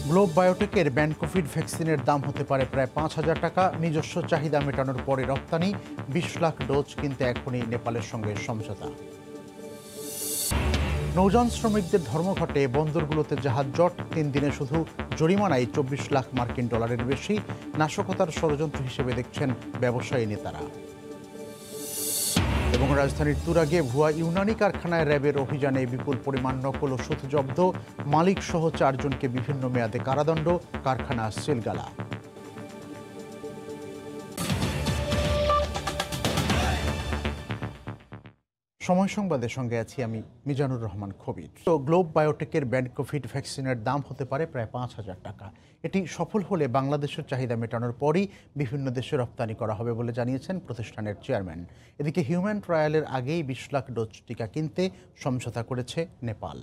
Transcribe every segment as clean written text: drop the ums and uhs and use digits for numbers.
Globe বায়োটেকের ব্যানকোভিড ভ্যাকসিনের দাম হতে পারে প্রায় 5,000 টাকা। নিজস্ব চাহিদা মেটানোর পরে রপ্তানি 20 লাখ ডোজ কিনতে এখনই নেপালের সঙ্গে সমঝোতা। নৌযান শ্রমিকদের ধর্মঘটে বন্দরগুলোতে জাহাজ জট, 3 দিনে শুধু জরিমানায় 24 লাখ মার্কিন ডলারের বেশি। নাশকতার ষড়যন্ত্র হিসেবে দেখছেন ব্যবসায়ী নেতারা। এবং রাজধানীর তুরাগে ভুয়া ইউনানি কারখানায় র্যাবের অভিযানে বিপুল পরিমাণ নকল ওষুধ জব্দ, মালিক সহ 4 জনকে বিভিন্ন মেয়াদে কারাদণ্ড, কারখানা সিলগালা। সময় সংবাদের সঙ্গে আছি আমি মিজানুর রহমান খবির। তো গ্লোব বায়োটেকের ব্যানকোভিড ভ্যাকসিনের দাম হতে পারে প্রায় 5,000 টাকা। এটি সফল হলে বাংলাদেশের চাহিদা মেটানোর পরই বিভিন্ন দেশে রপ্তানি করা হবে বলে জানিয়েছেন প্রতিষ্ঠানের চেয়ারম্যান। এদিকে হিউম্যান ট্রায়ালের আগেই 20 লাখ ডোজ টিকা কিনতে সমঝোতা করেছে নেপাল।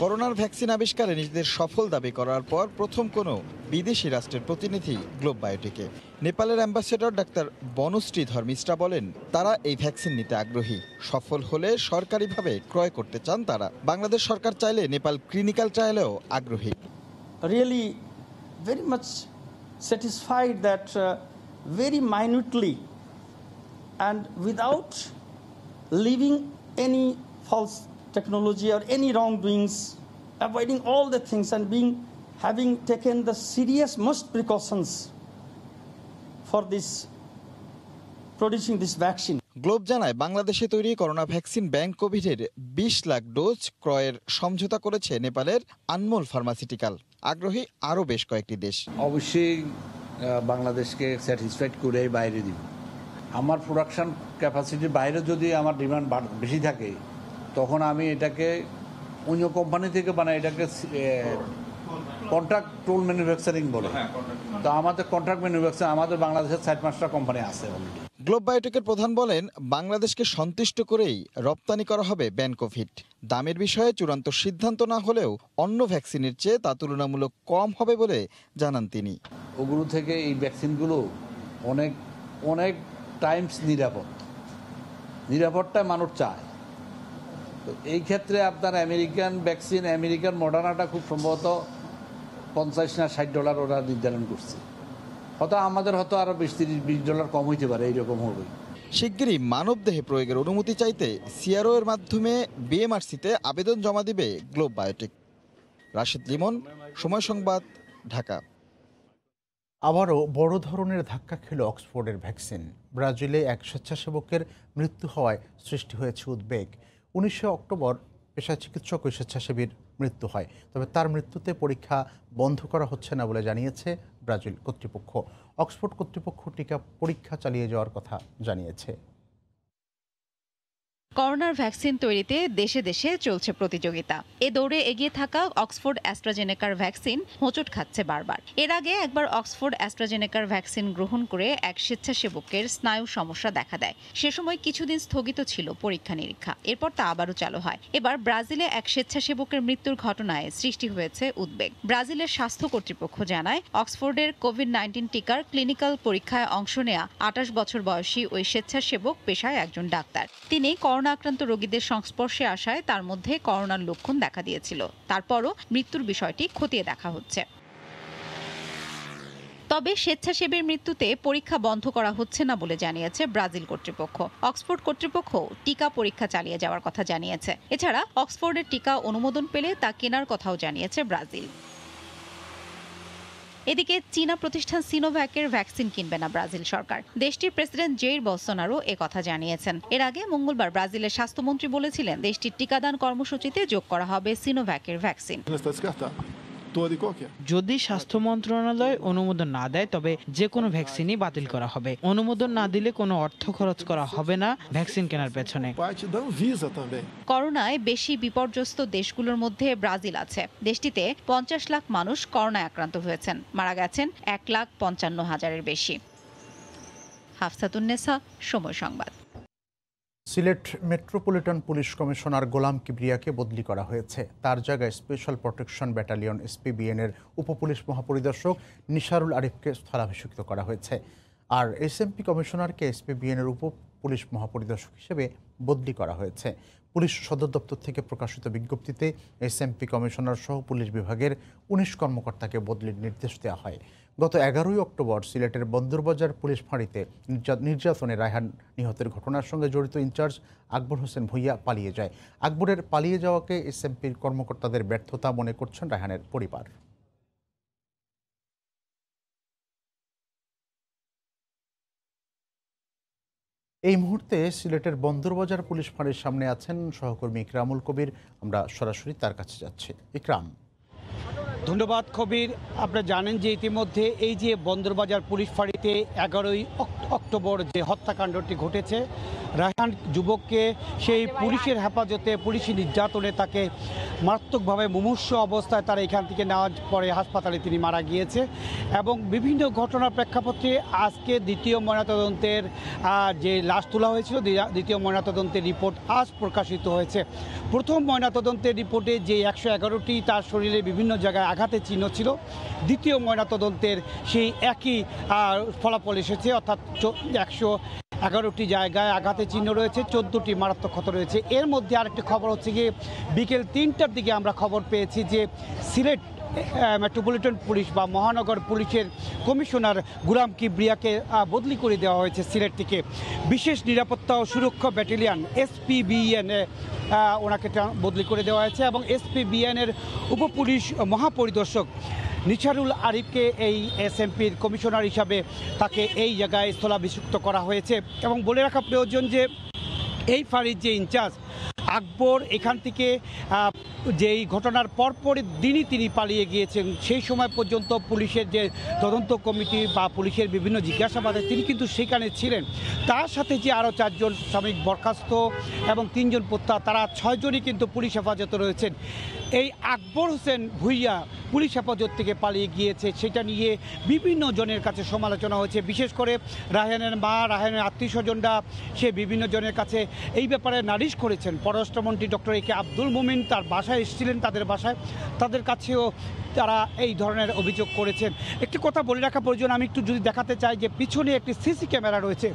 করোনার ভ্যাকসিন আবিষ্কারে নিজেদের সফল দাবি করার পর প্রথম কোনো বিদেশি রাষ্ট্রের প্রতিনিধি গ্লোব বায়োটেকে। নেপালের অ্যাম্বাসেডর ডাক্তার বনশ্রীধর মিশ্রা বলেন, তারা এই ভ্যাকসিন নিতে আগ্রহী। সফল হলে সরকারিভাবে ক্রয় করতে চান তারা। বাংলাদেশ সরকার চাইলে নেপাল ক্লিনিক্যাল ট্রায়ালেও আগ্রহী। Really very much satisfied that very minutely and without leaving any false technology or any wrongdoings, avoiding all the things and having taken the serious most precautions for this producing this vaccine. Globe জানায়, বাংলাদেশে তৈরি corona vaccine ব্যানকোভিডের 20 lakh dose ক্রয়ের সমঝোতা করেছে নেপালের Anmol pharmaceutical. আগ্রহী আরও বেশ কয়েকটি দেশ। অবশ্যই বাংলাদেশকে স্যাটিসফাইড করে বাইরে দিব। আমার প্রোডাকশন ক্যাপাসিটির বাইরে যদি আমার ডিমান্ড বেশি থাকে, তখন আমি এটাকে অন্য কোম্পানি থেকে বানাই, এটাকে কন্ট্রাক্ট টোল ম্যানুফ্যাকচারিং বলে। তো আমাদের কন্ট্রাক্ট ম্যানুফ্যাকচার আমাদের বাংলাদেশের 4-5টা কোম্পানি আছে অলরেডি। গ্লোব বায়োটেকের প্রধান বলেন, বাংলাদেশকে সন্তুষ্ট করেই রপ্তানি করা হবে ব্যানকোভিড। দামের বিষয়ে চূড়ান্ত সিদ্ধান্ত না হলেও অন্য ভ্যাকসিনের চেয়ে তা তুলনামূলক কম হবে বলে জানান তিনি। ওগুলো থেকে এই ভ্যাকসিনগুলো অনেক অনেক টাইমস নিরাপদটা মানুষ চায়। তো এই ক্ষেত্রে আপনার আমেরিকান ভ্যাকসিন, আমেরিকান মডার্নাটা খুব সম্ভবত $50 না $60 ওরা নির্ধারণ করছে। হয়তো আমাদের হয়তো আরও $20-30 কম হইতে পারে, এইরকম হবে। শিগগিরই মানবদেহে প্রয়োগের অনুমতি চাইতে সিআরও এর মাধ্যমে বিএমআরসিতে আবেদন জমা দিবে গ্লোব বায়োটেক। রাশেদ লিমন, সময় সংবাদ, ঢাকা। আবারও বড় ধরনের ধাক্কা খেল অক্সফোর্ডের ভ্যাকসিন। ব্রাজিলে এক স্বেচ্ছাসেবকের মৃত্যু হওয়ায় সৃষ্টি হয়েছে উদ্বেগ। 19 অক্টোবর পেশায় চিকিৎসক ও স্বেচ্ছাসেবীর মৃত্যু হয়, তবে তার মৃত্যুতে পরীক্ষা বন্ধ করা হচ্ছে না বলে জানিয়েছে ব্রাজিল কর্তৃপক্ষ। অক্সফোর্ড কর্তৃপক্ষ টিকা পরীক্ষা চালিয়ে যাওয়ার কথা জানিয়েছে। করোনার ভ্যাকসিন তৈরিতে দেশে দেশে চলছে প্রতিযোগিতা। এ দৌড়ে এগিয়ে থাকা অক্সফোর্ড অ্যাস্ট্রাজেনেকার ভ্যাকসিন হোঁচট খাচ্ছে বারবার। এর আগে একবার অক্সফোর্ড অ্যাস্ট্রাজেনেকার ভ্যাকসিন গ্রহণ করে এক স্বেচ্ছাসেবকের স্নায়ু সমস্যা দেখা দেয়। সে সময় কিছুদিন স্থগিত ছিল পরীক্ষা নিরীক্ষা, এরপর তা আবারও চালু হয়। এবার ব্রাজিলে এক স্বেচ্ছাসেবকের মৃত্যুর ঘটনায় সৃষ্টি হয়েছে উদ্বেগ। ব্রাজিলের স্বাস্থ্য কর্তৃপক্ষ জানায়, অক্সফোর্ডের কোভিড-19 টিকার ক্লিনিক্যাল পরীক্ষায় অংশ নেয়া 28 বছর বয়সী ওই স্বেচ্ছাসেবক পেশায় একজন ডাক্তার। তিনি করোনা আক্রান্ত রোগীদের সংস্পর্শে আসায় তার মধ্যে করোনার লক্ষণ দেখা দিয়েছিল। তারপরও মৃত্যুর বিষয়টি খতিয়ে দেখা হচ্ছে। তবে স্বেচ্ছাসেবীর মৃত্যুতে পরীক্ষা বন্ধ করা হচ্ছে না বলে জানিয়েছে ব্রাজিল কর্তৃপক্ষ। অক্সফোর্ড কর্তৃপক্ষ টিকা পরীক্ষা চালিয়ে যাওয়ার কথা জানিয়েছে। এছাড়া অক্সফোর্ডের টিকা অনুমোদন পেলে তা কেনার কথাও জানিয়েছে ব্রাজিল। এদিকে চীনা প্রতিষ্ঠান সিনোভ্যাকের ভ্যাকসিন কিনবে না ব্রাজিল সরকার। দেশটির প্রেসিডেন্ট জেইর বলসোনারো কথা জানিয়েছেন। এর আগে মঙ্গলবার ব্রাজিলের স্বাস্থ্যমন্ত্রী বলেছিলেন, দেশটির টিকাদান কর্মসূচিতে যোগ করা হবে সিনোভ্যাকের ভ্যাকসিন। যদি স্বাস্থ্য মন্ত্রণালয় অনুমোদন না দেয়, তবে যে কোনো ভ্যাকসিনই বাতিল করা হবে। অনুমোদন না দিলে কোনো অর্থ খরচ করা হবে না ভ্যাকসিন কেনার পেছনে। করোনায় বেশি বিপর্যস্ত দেশগুলোর মধ্যে ব্রাজিল আছে। দেশটিতে 50 লাখ মানুষ করোনায় আক্রান্ত হয়েছেন, মারা গেছেন 1,55,000-এর বেশি। হাফসাতুন্নেসা, সময় সংবাদ। সিলেট মেট্রোপলিটন পুলিশ কমিশনার গোলাম কিবরিয়াকে বদলি করা হয়েছে। তার জায়গায় স্পেশাল প্রোটেকশন ব্যাটালিয়ন SPBN-এর উপপুলিশ মহাপরিদর্শক নিসারুল আরিফকে স্থলাভিষিক্ত করা হয়েছে। আর SMP কমিশনারকে SPBN-এর উপপুলিশ মহাপরিদর্শক হিসেবে বদলি করা হয়েছে। পুলিশ সদর দপ্তর থেকে প্রকাশিত বিজ্ঞপ্তিতে এসএমপি কমিশনার সহ পুলিশ বিভাগের ১৯ কর্মকর্তাকে বদলির নির্দেশ দেওয়া হয়। গত ১১ই অক্টোবর সিলেটের বন্দরবাজার পুলিশ ফাঁড়িতে নির্যাতনে রায়হান নিহতের ঘটনার সঙ্গে জড়িত ইনচার্জ আকবর হোসেন ভূঁইয়া পালিয়ে যায়। আকবরের পালিয়ে যাওয়াকে এসএমপির কর্মকর্তাদের ব্যর্থতা মনে করছেন রায়হানের পরিবার। এই মুহূর্তে সিলেটের বন্দরবাজার পুলিশ ফাঁড়ির সামনে আছেন সহকর্মী ইকরামুল কবির। আমরা সরাসরি তার কাছে যাচ্ছি। ইকরাম। ধন্যবাদ কবির। আপনারা জানেন যে ইতিমধ্যে এই যে বন্দরবাজার পুলিশ ফাঁড়িতে ১১ই অক্টোবর যে হত্যাকাণ্ডটি ঘটেছে, রায়হান যুবককে সেই পুলিশের হেফাজতে পুলিশি নির্যাতনে তাকে মারাত্মকভাবে মুমূর্ষু অবস্থায় তারা এখান থেকে নেওয়ার পরে হাসপাতালে তিনি মারা গিয়েছে। এবং বিভিন্ন ঘটনার প্রেক্ষাপটে আজকে দ্বিতীয় ময়নাতদন্তের যে লাশ তোলা হয়েছিল, দ্বিতীয় ময়নাতদন্তের রিপোর্ট আজ প্রকাশিত হয়েছে। প্রথম ময়নাতদন্তের রিপোর্টে যে ১১১টি তার শরীরে বিভিন্ন জায়গায় আঘাতের চিহ্ন ছিল, দ্বিতীয় ময়নাতদন্তের সেই একই ফলাফল এসেছে, অর্থাৎ ১11টি জায়গায় আঘাতের চিহ্ন রয়েছে, 14টি মারাত্মক ক্ষত রয়েছে। এর মধ্যে আরেকটি খবর হচ্ছে গিয়ে বিকেল ৩টার দিকে আমরা খবর পেয়েছি যে সিলেট মেট্রোপলিটন পুলিশ বা মহানগর পুলিশের কমিশনার গুলাম কিবরিয়াকে বদলি করে দেওয়া হয়েছে সিলেট থেকে বিশেষ নিরাপত্তা ও সুরক্ষা ব্যাটালিয়ন SPBN ওনাকে বদলি করে দেওয়া হয়েছে। এবং SPBN-এর উপপুলিশ মহাপরিদর্শক নিসারুল আরিফকে এই এসএমপির কমিশনার হিসাবে তাকে এই জায়গায় স্থলাভিষিক্ত করা হয়েছে। এবং বলে রাখা প্রয়োজন যে এই ফাঁড়ির যে ইনচার্জ আকবর এখান থেকে যেই ঘটনার পরপরই দিনই তিনি পালিয়ে গিয়েছেন, সেই সময় পর্যন্ত পুলিশের যে তদন্ত কমিটি বা পুলিশের বিভিন্ন জিজ্ঞাসাবাদে তিনি কিন্তু সেখানে ছিলেন। তার সাথে যে আরও 4 জন শ্রমিক বরখাস্ত এবং 3 জন প্রত্যাহার, তারা 6 জনই কিন্তু পুলিশ হেফাজতে রয়েছেন। এই আকবর হোসেন ভূঁইয়া পুলিশ হেফাজত থেকে পালিয়ে গিয়েছে, সেটা নিয়ে বিভিন্ন জনের কাছে সমালোচনা হয়েছে। বিশেষ করে রায়হানের মা, রায়হানের আত্মীয় স্বজনরা সে বিভিন্ন জনের কাছে এই ব্যাপারে নালিশ করেছেন। পররাষ্ট্রমন্ত্রী ডক্টর AK আব্দুল মোমিন তার বাসায় এসেছিলেন, তাদের বাসায়, তাদের কাছেও তারা এই ধরনের অভিযোগ করেছেন। একটি কথা বলে রাখা প্রয়োজন, আমি একটু যদি দেখাতে চাই যে পিছনে একটি সিসি ক্যামেরা রয়েছে,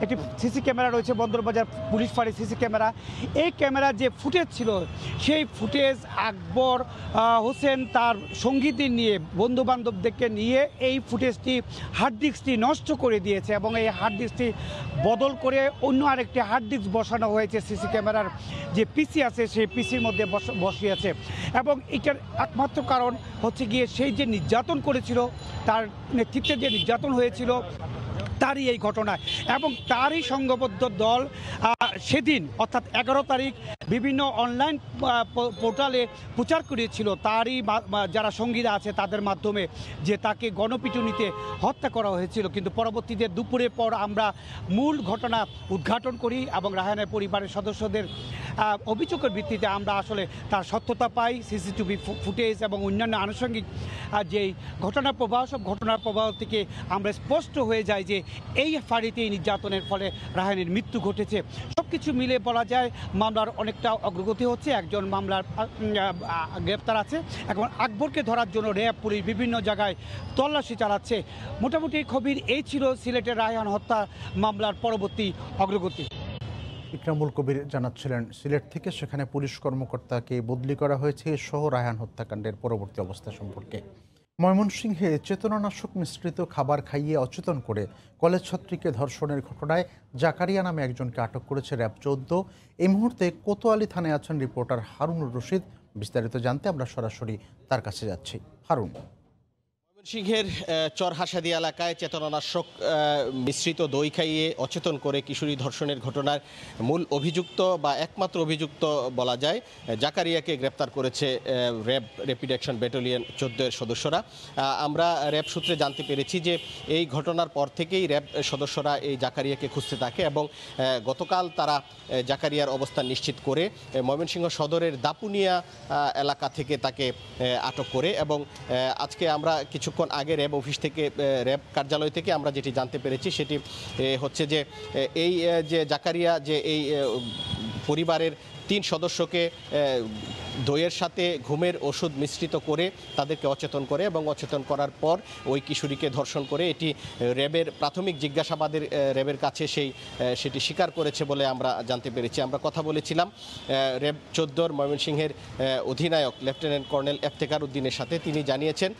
একটি সিসি ক্যামেরা রয়েছে বন্দরবাজার পুলিশ ফাঁড়ির সিসি ক্যামেরা। এই ক্যামেরা যে ফুটেজ ছিল, সেই ফুটেজ আকবর হোসেন তার সঙ্গীদের নিয়ে, বন্ধুবান্ধবদেরকে নিয়ে এই ফুটেজটি হার্ড ডিস্কটি নষ্ট করে দিয়েছে এবং এই হার্ড ডিস্কটি বদল করে অন্য আরেকটি হার্ড ডিস্ক বসানো হয়েছে সিসি ক্যামেরার যে পিসি আছে সেই পিসির মধ্যে বসিয়েছে। এবং এটার একমাত্র কারণ হচ্ছে গিয়ে সেই যে নির্যাতন করেছিল, তার নেতৃত্বে যে নির্যাতন হয়েছিল তারই এই ঘটনায়, এবং তারই সংঘবদ্ধ দল সেদিন অর্থাৎ 11 তারিখ বিভিন্ন অনলাইন পোর্টালে প্রচার করেছিল তারই যারা সঙ্গীরা আছে তাদের মাধ্যমে যে তাকে গণপিটুনিতে হত্যা করা হয়েছিল। কিন্তু পরবর্তীতে দুপুরের পর আমরা মূল ঘটনা উদ্ঘাটন করি এবং রায়হানের পরিবারের সদস্যদের অভিযোগের ভিত্তিতে আমরা আসলে তার সত্যতা পাই। CCTV ফুটেজ এবং অন্যান্য আনুষঙ্গিক যেই ঘটনার প্রবাহ, সব ঘটনার প্রবাহ থেকে আমরা স্পষ্ট হয়ে যায় যে এই ফাঁড়িতে নির্যাতনের ফলে রায়হানের মৃত্যু ঘটেছে। সব কিছু মিলে বলা যায় মামলার অনেকটা অগ্রগতি হচ্ছে। একজন মামলার গ্রেপ্তার আছে। এখন আকবরকে ধরার জন্য র্যাব পুলিশ বিভিন্ন জায়গায় তল্লাশি চালাচ্ছে। মোটামুটি খবর এই ছিল সিলেটের রায়হান হত্যা মামলার পরবর্তী অগ্রগতি। ইকরামুল কবির জানাচ্ছিলেন সিলেট থেকে, সেখানে পুলিশ কর্মকর্তাকে বদলি করা হয়েছে সহ রায়হান হত্যাকাণ্ডের পরবর্তী অবস্থা সম্পর্কে। ময়মনসিংহে চেতনানাশক মিশ্রিত খাবার খাইয়ে অচেতন করে কলেজ ছাত্রীকে ধর্ষণের ঘটনায় জাকারিয়া নামে একজনকে আটক করেছে র্যাব 14। এই মুহূর্তে কোতোয়ালি থানায় আছেন রিপোর্টার হারুনুর রশিদ। বিস্তারিত জানতে আমরা সরাসরি তার কাছে যাচ্ছি। হারুন। ময়মনসিংহের চরহাসাদি এলাকায় চেতনানাশক মিশ্রিত দই খাইয়ে অচেতন করে কিশোরী ধর্ষণের ঘটনার মূল অভিযুক্ত বা একমাত্র অভিযুক্ত বলা যায় জাকারিয়াকে গ্রেপ্তার করেছে র্যাপিড অ্যাকশন ব্যাটালিয়ন 14-এর সদস্যরা। আমরা র্যাব সূত্রে জানতে পেরেছি যে এই ঘটনার পর থেকেই র্যাব সদস্যরা এই জাকারিয়াকে খুঁজতে থাকে এবং গতকাল তারা জাকারিয়ার অবস্থান নিশ্চিত করে ময়মনসিংহ সদরের দাপুনিয়া এলাকা থেকে তাকে আটক করে। এবং আজকে আমরা কিছুক্ষণ আগে র্যাব অফিস থেকে, র্যাব কার্যালয় থেকে আমরা যেটি জানতে পেরেছি সেটি হচ্ছে যে এই যে জাকারিয়া যে এই পরিবারের 3 সদস্যকে দইয়ের সাথে ঘুমের ওষুধ মিশ্রিত করে তাদেরকে অচেতন করে এবং অচেতন করার পর ওই কিশোরীকে ধর্ষণ করে এটি র্যাবের প্রাথমিক জিজ্ঞাসাবাদের র্যাবের কাছে সেটি স্বীকার করেছে বলে আমরা জানতে পেরেছি। আমরা কথা বলেছিলাম র্যাব 14 ময়মনসিংহের অধিনায়ক লেফটেন্যান্ট কর্নেল ইফতেখার উদ্দিনের সাথে। তিনি জানিয়েছেন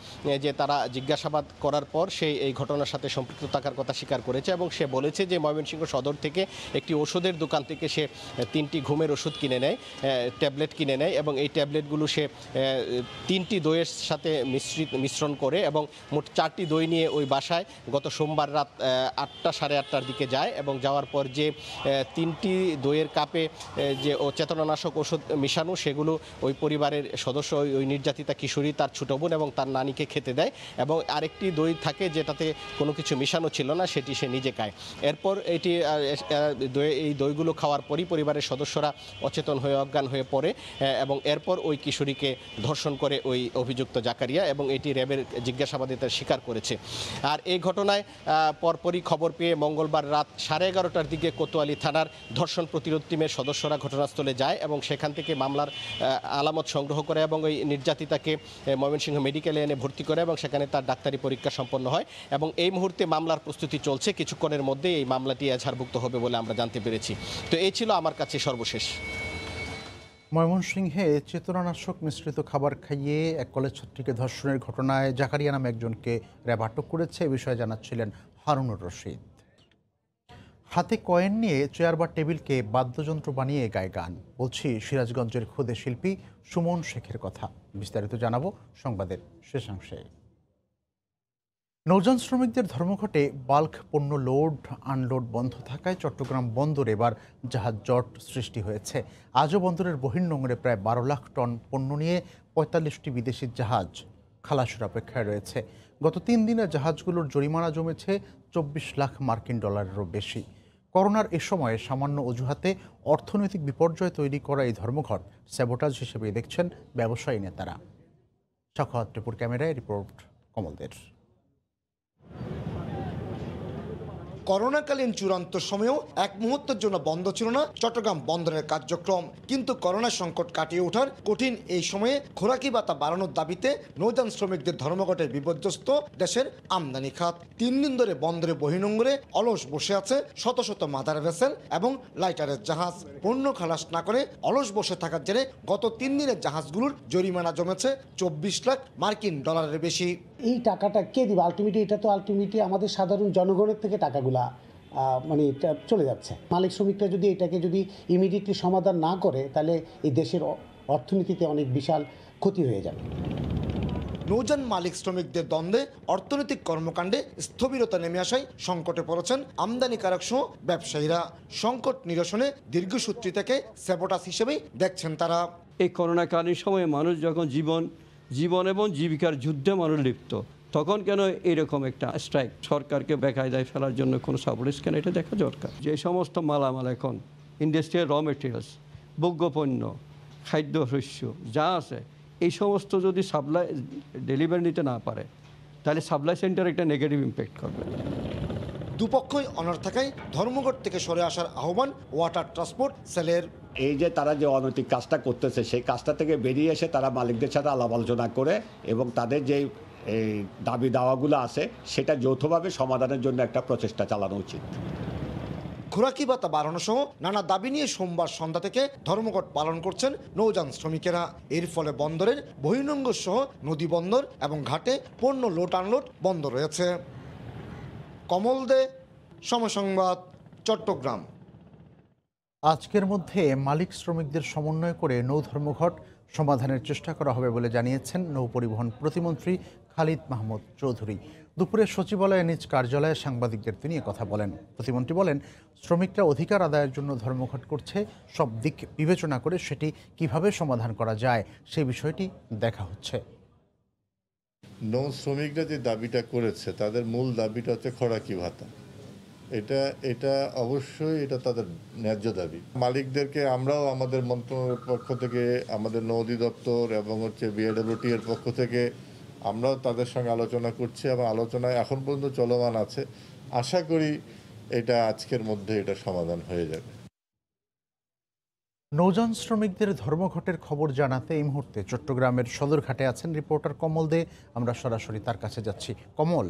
যে তারা জিজ্ঞাসাবাদ করার পর সে এই ঘটনার সাথে সম্পৃক্ত থাকার কথা স্বীকার করেছে এবং সে বলেছে যে ময়মনসিংহ সদর থেকে একটি ওষুধের দোকান থেকে সে 3টি ঘুমের ওষুধ কিনে নেয়, ট্যাবলেট কিনে নেয় এবং এই ট্যাবলেটগুলো সে 3টি দইয়ের সাথে মিশ্রণ করে এবং মোট 4টি দই নিয়ে ওই বাসায় গত সোমবার রাত 8টা সাড়ে 8টার দিকে যায় এবং যাওয়ার পর যে 3টি দইয়ের কাপে যে চেতনানাশক ওষুধ মিশানো সেগুলো ওই পরিবারের সদস্য ওই নির্যাতিতা কিশোরী তার ছোট বোন এবং তার নানিকে খেতে দেয় এবং আরেকটি দই থাকে যেটাতে কোনো কিছু মিশানো ছিল না, সেটি সে নিজে খায়। এরপর এই দইগুলো খাওয়ার পরই পরিবারের সদস্যরা অচেতন হয়ে অজ্ঞান হয়ে পড়ে এবং এরপর ওই কিশোরীকে ধর্ষণ করে ওই অভিযুক্ত জাকারিয়া এবং এটি র্যাবের জিজ্ঞাসাবাদে তার স্বীকার করেছে। আর এই ঘটনায় পরপরই খবর পেয়ে মঙ্গলবার রাত 11:30টার দিকে কোতোয়ালি থানার ধর্ষণ প্রতিরোধ টিমের সদস্যরা ঘটনাস্থলে যায় এবং সেখান থেকে মামলার আলামত সংগ্রহ করে এবং ওই নির্যাতিতাকে ময়মনসিংহ মেডিকেলে এনে ভর্তি করে এবং সেখানে তার ডাক্তারি পরীক্ষা সম্পন্ন হয় এবং এই মুহূর্তে মামলার প্রস্তুতি চলছে। কিছুক্ষণের মধ্যে এই মামলাটি এজাহারভুক্ত হবে বলে আমরা জানতে পেরেছি। তো এই ছিল আমার কাছে সর্বশেষ। ময়মনসিংহে চেতনানাশক মিশ্রিত খাবার খাইয়ে এক কলেজ ছাত্রীকে ধর্ষণের ঘটনায় জাকারিয়া নামে একজনকে র্যাব আটক করেছে, এ বিষয়ে জানাচ্ছিলেন হারুনুর রশিদ। হাতে কয়েন নিয়ে চেয়ার বা টেবিলকে বাদ্যযন্ত্র বানিয়ে গায় গান, বলছি সিরাজগঞ্জের খুদে শিল্পী সুমন শেখের কথা। বিস্তারিত জানাবো সংবাদের শেষাংশে। নৌযান শ্রমিকদের ধর্মঘটে বাল্ক পণ্য লোড আনলোড বন্ধ থাকায় চট্টগ্রাম বন্দরে এবার জাহাজ জট সৃষ্টি হয়েছে। আজও বন্দরের বহির্নোঙরে প্রায় 12 লাখ টন পণ্য নিয়ে 45টি বিদেশি জাহাজ খালাসের অপেক্ষায় রয়েছে। গত 3 দিনে জাহাজগুলোর জরিমানা জমেছে 24 লাখ মার্কিন ডলারেরও বেশি। করোনার এ সময়ে সামান্য অজুহাতে অর্থনৈতিক বিপর্যয় তৈরি করা এই ধর্মঘট স্যাবোটাজ হিসেবে দেখছেন ব্যবসায়ী নেতারা। সাখাওয়াত টিপুর ক্যামেরায় রিপোর্ট কমলদের। করোনাকালীন চূড়ান্ত সময়েও এক মুহূর্তের জন্য বন্ধ ছিল না চট্টগ্রাম বন্দরের কার্যক্রম, কিন্তু করোনা সংকট কাটিয়ে ওঠার কঠিন এই সময়ে খোরাকি ভাতা বাড়ানোর দাবিতে নৌযান শ্রমিকদের ধর্মঘটের বিপর্যস্ত দেশের আমদানি খাত। 3 দিন ধরে বন্দরে বহির্নোঙরে অলস বসে আছে শত শত মাদার ভেসেল এবং লাইটারের জাহাজ। পণ্য খালাস না করে অলস বসে থাকার জেরে গত 3 দিনের জাহাজগুলোর জরিমানা জমেছে 24 লাখ মার্কিন ডলারের বেশি। এই টাকাটা কে দিবে? আলটিমেটলি এটা তো আমাদের সাধারণ জনগণের থেকে টাকাগুলা মানে চলে যাচ্ছে। মালিক শ্রমিকরা যদি এটাকে ইমিডিয়েটলি সমাধান না করে তাহলে এই দেশের অর্থনীতিতে অনেক বিশাল ক্ষতি হয়ে যাবে। নৌযান মালিক শ্রমিকদের দ্বন্দ্বে অর্থনৈতিক কর্মকাণ্ডে স্থবিরতা নেমে আসায় সংকটে পড়েছেন আমদানিকারক সহ ব্যবসায়ীরা। সংকট নিরসনে দীর্ঘসূত্রী থেকে স্যাবোটাজ হিসেবেই দেখছেন তারা। এই করোনাকালীন সময়ে মানুষ যখন জীবন এবং জীবিকার যুদ্ধে মানুষ লিপ্ত, তখন কেন এরকম একটা স্ট্রাইক সরকারকে বেকায়দায় ফেলার জন্য কোনো সাপোর্ট কেন, এটা দেখা দরকার। যে সমস্ত মালামাল এখন ইন্ডাস্ট্রিয়াল র মেটেরিয়ালস, ভোগ্যপণ্য, খাদ্যশস্য যা আছে, এই সমস্ত যদি সাপ্লাই ডেলিভারি নিতে না পারে তাহলে সাপ্লাই সেন্টার একটা নেগেটিভ ইম্প্যাক্ট করবে। দুপক্ষই অনড় থাকায় ধর্মঘট থেকে সরে আসার আহ্বান ওয়াটার ট্রান্সপোর্ট সেলের। এই যে তারা যে অনৈতিক কাজটা করতেছে সেই কাজটা থেকে বেরিয়ে এসে তারা মালিকদের সাথে আলাপ আলোচনা করে এবং তাদের যে এই দাবি দাওয়াগুলো আছে সেটা যৌথভাবে সমাধানের জন্য একটা প্রচেষ্টা চালানো উচিত। খোরাকি ভাতা বাড়ানো সহ নানা দাবি নিয়ে সোমবার সন্ধ্যা থেকে ধর্মঘট পালন করছেন নৌযান শ্রমিকেরা। এর ফলে বন্দরের বহির্নোঙর সহ নদী বন্দর এবং ঘাটে পণ্য লোড আনলোড বন্ধ রয়েছে। কমল দে, সময় সংবাদ, চট্টগ্রাম। আজকের মধ্যে মালিক শ্রমিকদের সমন্বয় করে নৌ ধর্মঘট সমাধানের চেষ্টা করা হবে বলে জানিয়েছেন নৌ পরিবহন প্রতিমন্ত্রী খালিদ মাহমুদ চৌধুরী। দুপুরে সচিবালয়ে নিজ কার্যালয়ে সাংবাদিকদের তিনি কথা বলেন। প্রতিমন্ত্রী বলেন, শ্রমিকরা অধিকার আদায়ের জন্য ধর্মঘট করছে, সব দিক বিবেচনা করে সেটি কিভাবে সমাধান করা যায় সেই বিষয়টি দেখা হচ্ছে। নৌ শ্রমিকরা যে দাবিটা করেছে তাদের মূল দাবিটা হচ্ছে খোরাকি ভাতা। এটা অবশ্যই এটা তাদের ন্যায্য দাবি। মালিকদেরকে আমরাও আমাদের মন্ত্রণালয়ের পক্ষ থেকে, আমাদের নৌ অধিদপ্তর এবং বিএডব্লিউটি এর পক্ষ থেকে আমরাও তাদের সঙ্গে আলোচনা করছি এবং আলোচনায় এখন পর্যন্ত চলমান আছে। আশা করি এটা আজকের মধ্যে এটা সমাধান হয়ে যাবে। নৌযান শ্রমিকদের ধর্মঘটের খবর জানাতে এই মুহূর্তে চট্টগ্রামের সদরঘাটে আছেন রিপোর্টার কমল দে। আমরা সরাসরি তার কাছে যাচ্ছি। কমল,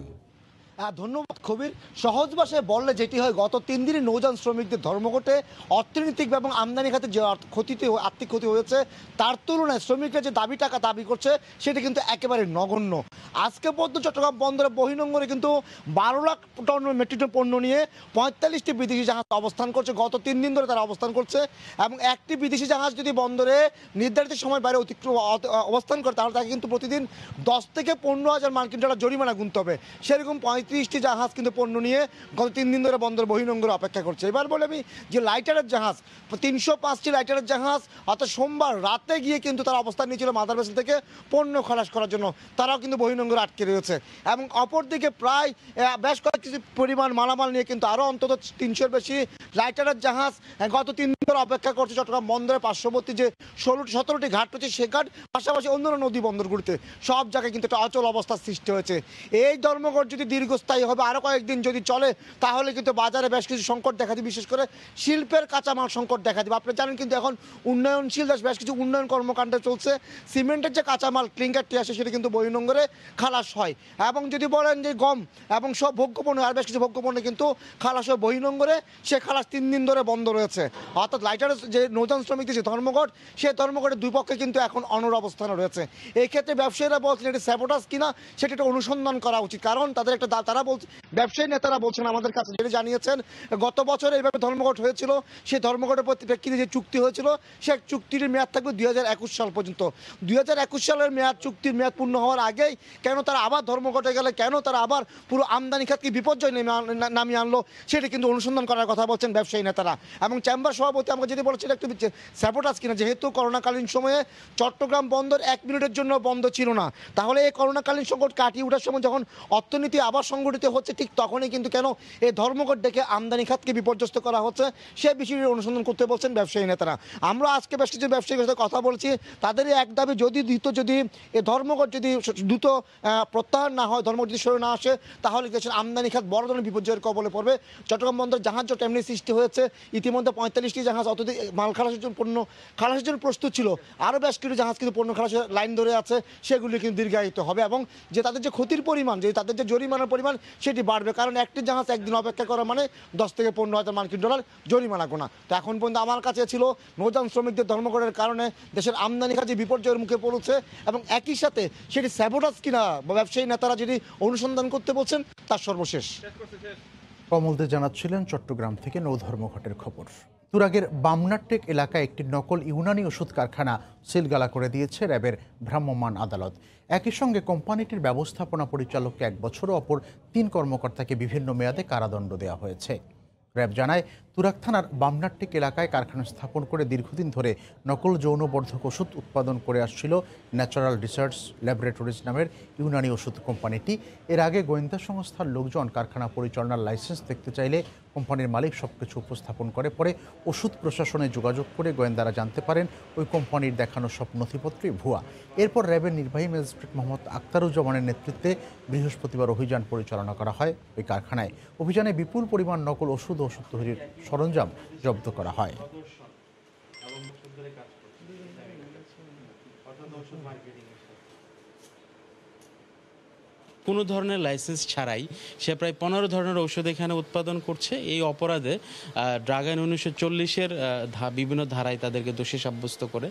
ধন্যবাদ কবির। সহজ ভাষায় বললে যেটি হয়, গত 3 দিনে নৌযান শ্রমিকদের ধর্মঘটে অর্থনৈতিক এবং আমদানি খাতে যে আর্থিক ক্ষতি হয়েছে তার তুলনায় শ্রমিকরা যে টাকা দাবি করছে সেটা কিন্তু একেবারে নগণ্য। আজকে পর্যন্ত চট্টগ্রাম বন্দরে বহির্নোঙরে কিন্তু 12 লাখ টন মেট্রিক টন পণ্য নিয়ে 45টি বিদেশি জাহাজ অবস্থান করছে। গত 3 দিন ধরে তারা অবস্থান করছে এবং একটি বিদেশি জাহাজ যদি বন্দরে নির্ধারিত সময় বাইরে অবস্থান করে তাহলে তাকে কিন্তু প্রতিদিন 10 থেকে 15,000 মার্কিন ডলার জরিমানা গুনতে হবে। সেরকম 35টি জাহাজ কিন্তু পণ্য নিয়ে গত 3 দিন ধরে বন্দর বহির্নোঙরে অপেক্ষা করছে। এবার বলে আমি যে লাইটারের জাহাজ 305টি লাইটারের জাহাজ অর্থাৎ সোমবার রাতে গিয়ে কিন্তু তারা অবস্থান নিয়েছিল মাদার ভেসেল থেকে পণ্য খালাস করার জন্য, তারাও কিন্তু বহির্নোঙরে আটকে রয়েছে। এবং অপরদিকে প্রায় বেশ কয়েক কিছু পরিমাণ মালামাল নিয়ে কিন্তু আরও অন্তত 300-এর বেশি লাইটারের জাহাজ গত 3 দিন ধরে অপেক্ষা করছে চট্টগ্রাম বন্দরের পার্শ্ববর্তী যে 17টি ঘাট রয়েছে সে ঘাট, পাশাপাশি অন্যান্য নদী বন্দরগুলিতে সব জায়গায় কিন্তু একটা অচল অবস্থার সৃষ্টি হয়েছে। এই ধর্মঘট যদি দীর্ঘস্থায়ী হবে, আরও কয়েকদিন যদি চলে, তাহলে কিন্তু বাজারে বেশ কিছু সংকট দেখা দিবে, বিশেষ করে শিল্পের কাঁচামাল সংকট দেখা দিবে। আপনি জানেন কিন্তু এখন উন্নয়নশীল দেশ, বেশ কিছু উন্নয়ন কর্মকাণ্ড চলছে। সিমেন্টের যে কাঁচামাল ক্লিংকারটি আসে সেটা কিন্তু বহির্নোঙরে খালাস হয়। এবং যদি বলেন যে গম এবং সব ভোগ্যপণ্য, আর বেশ কিছু ভোগ্যপণ্য কিন্তু খালাস হয় বহির্নোঙরে, সে খালাস 3 দিন ধরে বন্ধ রয়েছে। অর্থাৎ লাইটারের যে নৌযান শ্রমিকদের যে ধর্মঘট, সেই ধর্মঘটের দুই পক্ষে কিন্তু এখন অনড় অবস্থানে রয়েছে। এই ক্ষেত্রে ব্যবসায়ীরা বলছেন এটি স্যাবোটাজ কিনা সেটা একটা অনুসন্ধান করা উচিত, কারণ তাদের একটা তারা বলছে, ব্যবসায়ী নেতারা বলছেন আমাদের কাছে যেটা জানিয়েছেন, গত বছর এইভাবে ধর্মঘট হয়েছিল, সেই ধর্মঘটের প্রেক্ষিতে যে চুক্তি হয়েছিল সে চুক্তির মেয়াদ থাকবে 2021 সাল পর্যন্ত। 2021 সালের চুক্তির মেয়াদ পূর্ণ হওয়ার আগেই কেন তারা আবার ধর্মঘটে গেলে, কেন তারা আবার পুরো আমদানি খাতকে বিপর্যয় নামিয়ে আনলো, সেটা কিন্তু অনুসন্ধান করার কথা বলছেন ব্যবসায়ী নেতারা। এবং চেম্বার সভাপতি আমাকে যদি বলেছিল একটু স্যাবোটাজ কিনা, যেহেতু করোনাকালীন সময়ে চট্টগ্রাম বন্দর 1 মিনিটের জন্য বন্ধ ছিল না, তাহলে এই করোনাকালীন সংকট কাটিয়ে ওঠার সময় যখন অর্থনীতি আবার সংগঠিত হচ্ছে ঠিক তখনই কিন্তু কেন এই ধর্মঘট ডেকে আমদানি খাতকে বিপর্যস্ত করা হচ্ছে, সে বিষয়টি অনুসন্ধান করতে বলছেন ব্যবসায়ী নেতারা। আমরা আজকে বেশ কিছু ব্যবসায়ীর সাথে কথা বলছি, তাদেরই এক দাবি, যদি এই ধর্মঘট যদি দ্রুত প্রত্যাহার না হয়, ধর্মঘট যদি সরে না আসে, তাহলে দেশের আমদানি খাত বড় ধরনের বিপর্যয়ের কবলে পড়বে। চট্টগ্রাম বন্দর জাহাজ জট এমনি সৃষ্টি হয়েছে, ইতিমধ্যে 45টি জাহাজ অত্যধিক মাল খালাসের জন্য পণ্য খালাসের জন্য প্রস্তুত ছিল, আরও বেশ কিছু জাহাজ কিন্তু পণ্য খালাসের লাইন ধরে আছে, সেগুলি কিন্তু দীর্ঘায়িত হবে এবং যে তাদের যে ক্ষতির পরিমাণ, যে তাদের যে জরিমানার পরিমাণ সেটি বাড়বে, কারণ একটি জাহাজ একদিন অপেক্ষা করা মানে 10 থেকে 15,000 মার্কিন ডলার জরিমানা গোনা। তো এখন পর্যন্ত আমার কাছে ছিল নৌযান শ্রমিকদের ধর্মঘটের কারণে দেশের আমদানি খাত যে বিপর্যয়ের মুখে পড়েছে এবং একই সাথে সেটি স্যাবোটাজ কিনা ব্যবসায়ী নেতারা যদি অনুসন্ধান করতে বলছেন তার সর্বশেষ। কমল দে জানাচ্ছিলেন চট্টগ্রাম থেকে নৌ ধর্মঘটের খবর। তুরাগের বামনাট্টেক এলাকায় একটি নকল ইউনানি ওষুধ কারখানা সিলগালা করে দিয়েছে র্যাবের ভ্রাম্যমাণ আদালত। একই সঙ্গে কোম্পানিটির ব্যবস্থাপনা পরিচালককে 1 বছর ও অপর 3 কর্মকর্তাকে বিভিন্ন মেয়াদে কারাদণ্ড দেওয়া হয়েছে। র্যাব জানায়, তুরাগ থানার বামনাট্টেক এলাকায় কারখানা স্থাপন করে দীর্ঘদিন ধরে নকল যৌনবর্ধক ওষুধ উৎপাদন করে আসছিল ন্যাচারাল রিসার্চ ল্যাবরেটরিজ নামের ইউনানি ওষুধ কোম্পানিটি। এর আগে গোয়েন্দা সংস্থার লোকজন কারখানা পরিচালনার লাইসেন্স দেখতে চাইলে কোম্পানির মালিক সবকিছু উপস্থাপন করে। পরে ওষুধ প্রশাসনে যোগাযোগ করে গোয়েন্দারা জানতে পারেন ওই কোম্পানির দেখানো সব নথিপত্রই ভুয়া। এরপর র্যাবের নির্বাহী ম্যাজিস্ট্রেট মোহাম্মদ আক্তারুজ্জামানের নেতৃত্বে বৃহস্পতিবার অভিযান পরিচালনা করা হয় ওই কারখানায়। অভিযানে বিপুল পরিমাণ নকল ওষুধ ও ওষুধ তৈরির সরঞ্জাম জব্দ করা হয়। কোনো ধরনের লাইসেন্স ছাড়াই সে প্রায় 15 ধরনের ঔষধ এখানে উৎপাদন করছে। এই অপরাধে ড্রাগ আইন 1940-এর বিভিন্ন ধারায় তাদেরকে দোষী সাব্যস্ত করে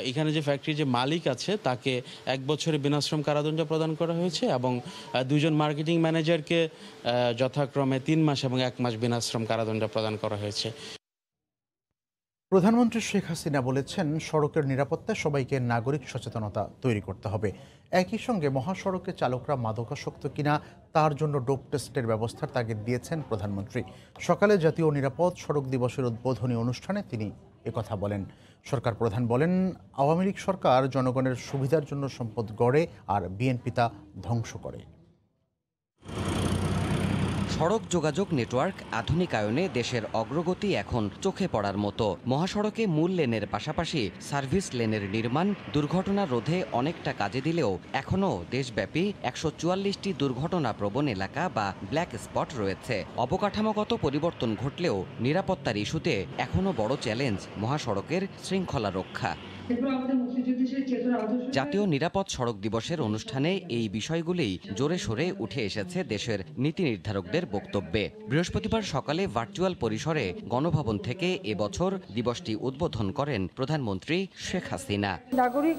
এখানে যে ফ্যাক্টরির যে মালিক আছে তাকে 1 বছরের বিনাশ্রম কারাদণ্ড প্রদান করা হয়েছে এবং 2 জন মার্কেটিং ম্যানেজারকে যথাক্রমে 3 মাস এবং 1 মাস বিনাশ্রম কারাদণ্ড প্রদান করা হয়েছে। প্রধানমন্ত্রী শেখ হাসিনা বলেছেন, সড়কের নিরাপত্তায় সবাইকে নাগরিক সচেতনতা তৈরি করতে হবে। একই সঙ্গে মহাসড়কে চালকরা মাদকাসক্ত কিনা তার জন্য ডোপ টেস্টের ব্যবস্থার তাগিদ দিয়েছেন প্রধানমন্ত্রী। সকালে জাতীয় নিরাপদ সড়ক দিবসের উদ্বোধনী অনুষ্ঠানে তিনি একথা বলেন। সরকার প্রধান বলেন, আওয়ামী লীগ সরকার জনগণের সুবিধার জন্য সম্পদ গড়ে আর বিএনপি তা ধ্বংস করে। সড়ক যোগাযোগ নেটওয়ার্ক আধুনিকায়নে দেশের অগ্রগতি এখন চোখে পড়ার মতো। মহাসড়কে মূল লেনের পাশাপাশি সার্ভিস লেনের নির্মাণ দুর্ঘটনা রোধে অনেকটা কাজে দিলেও এখনও দেশব্যাপী ১৪৪টি দুর্ঘটনাপ্রবণ এলাকা বা ব্ল্যাক স্পট রয়েছে। অবকাঠামোগত পরিবর্তন ঘটলেও নিরাপত্তার ইস্যুতে এখনও বড় চ্যালেঞ্জ মহাসড়কের শৃঙ্খলা রক্ষা। জাতীয় নিরাপদ সড়ক দিবসের অনুষ্ঠানে এই বিষয়গুলিই জোরে সোরে উঠে এসেছে দেশের নীতি নির্ধারকদের বক্তব্যে। বৃহস্পতিবার সকালে ভার্চুয়াল পরিসরে গণভবন থেকে এবছর দিবসটি উদ্বোধন করেন প্রধানমন্ত্রী শেখ হাসিনা। নাগরিক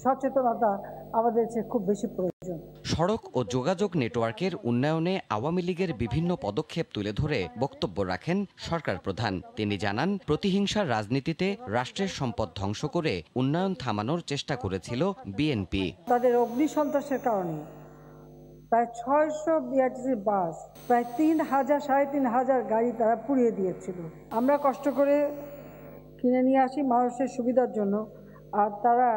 সচেতনতা আমাদের খুব বেশি প্রয়োজন। সড়ক ও যোগাযোগ নেটওয়ার্কের উন্নয়নে আওয়ামী লীগের বিভিন্ন পদক্ষেপ তুলে ধরে বক্তব্য রাখেন সরকার প্রধান। তিনি জানান, প্রতিহিংসার রাজনীতিতে রাষ্ট্রের সম্পদ ধ্বংস করে উন্নয়ন থামানোর চেষ্টা করেছিল বিএনপি। তাদের অগ্নিসন্ত্রাসের কারণে প্রায় ৬০০ বিআরটিসি বাস, প্রায় ৩,০০০-৩,৫০০ গাড়ি তারা পুড়িয়ে দিয়েছিল। আমরা কষ্ট করে কিনে নিয়ে আসি মানুষের সুবিধার জন্য, আর তারা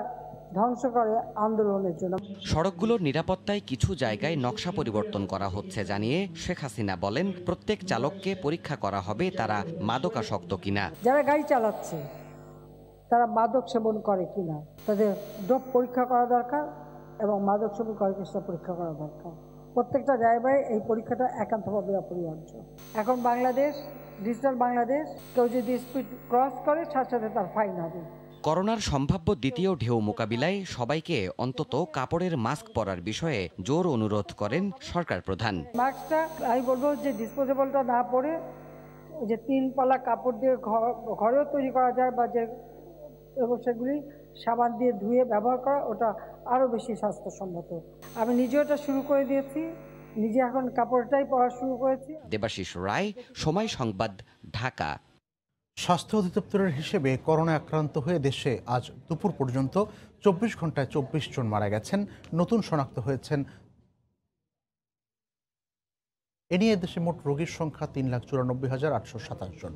ধ্বংস করে আন্দোলনের জন্য। সড়কগুলোর নিরাপত্তায় কিছু জায়গায় নকশা পরিবর্তন করা হচ্ছে জানিয়ে শেখ হাসিনা বলেন, প্রত্যেক চালককে পরীক্ষা করা হবে তারা মাদকাসক্ত কিনা। যারা গাড়ি চালাচ্ছে তারা মাদক সেবন করে কিনা তাদের ডোপ পরীক্ষা করা দরকার এবং মাদক সেবন করে কিনা পরীক্ষা করা দরকার। প্রত্যেকটা ড্রাইভারে এই পরীক্ষাটা একান্তভাবে অপরিহার্য। এখন বাংলাদেশ ডিজিটাল বাংলাদেশ, কেউ যদি স্পিড ক্রস করে সাথে সাথে তার ফাইন হবে। করোনার সম্ভাব্য দ্বিতীয় ঢেউ মোকাবিলায় সবাইকে অন্তত কাপড়ের মাস্ক পরার বিষয়ে জোর অনুরোধ করেন সরকার প্রধান। মাস্কটা আমি বলবো যে ডিসপোজেবলটা না পরে যে 3 পালা কাপড় দিয়ে ঘরেও তৈরি করা যায় বা যে এবং সেগুলি সাবান দিয়ে ধুয়ে ব্যবহার করা, ওটা আরও বেশি স্বাস্থ্যসম্মত। আমি নিজে ওটা শুরু করে দিয়েছি, নিজে এখন কাপড়টাই পরা শুরু করেছি। দেবাশিস রায়, সময় সংবাদ, ঢাকা। স্বাস্থ্য অধিদপ্তরের হিসেবে করোনায় আক্রান্ত হয়ে দেশে আজ দুপুর পর্যন্ত 24 ঘন্টায় 24 জন মারা গেছেন। নতুন শনাক্ত হয়েছেন। এ নিয়ে দেশে মোট রোগীর সংখ্যা 3,94,827 জন।